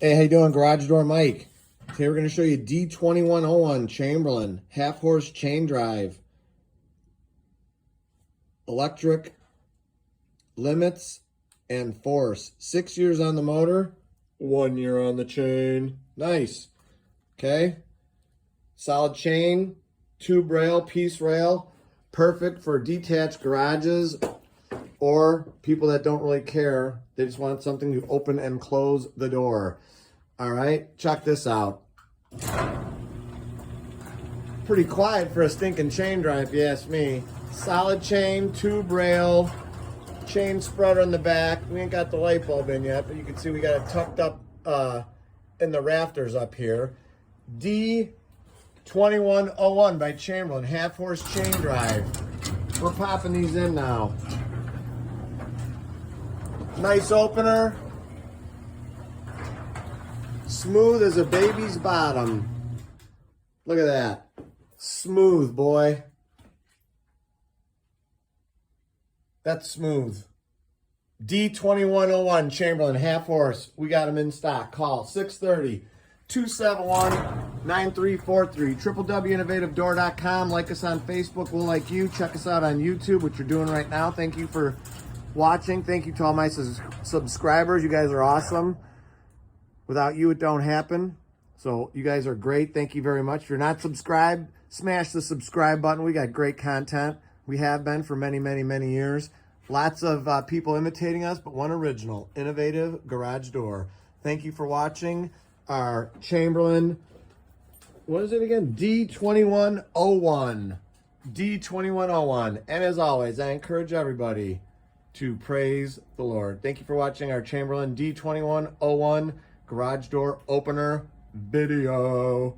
Hey, how you doing? Garage Door Mike. Today we're going to show you D2101 Chamberlain half-horse chain drive. Electric, limits, and force. 6 years on the motor, 1 year on the chain. Nice. Okay. Solid chain, tube rail, piece rail. Perfect for detached garages or people that don't really care. They just want something to open and close the door. All right, check this out. Pretty quiet for a stinking chain drive, if you ask me. Solid chain, tube rail, chain spreader in the back. We ain't got the light bulb in yet, but you can see we got it tucked up in the rafters up here. D2101 by Chamberlain, half-horse chain drive. We're popping these in now. Nice opener. Smooth as a baby's bottom. Look at that. Smooth, boy. That's smooth. D2101 Chamberlain half horse. We got them in stock. Call 630-271-9343. www.innovativedoor.com. Like us on Facebook. We'll like you. Check us out on YouTube, which you're doing right now. Thank you for watching. Thank you to all my subscribers. You guys are awesome. Without you, it don't happen. So you guys are great. Thank you very much. If you're not subscribed, smash the subscribe button. We got great content. We have been for many, many, many years. Lots of people imitating us, but one original, Innovative Garage Door. Thank you for watching our Chamberlain, what is it again? D2101. D2101. And as always, I encourage everybody to praise the Lord. Thank you for watching our Chamberlain D2101 garage door opener video.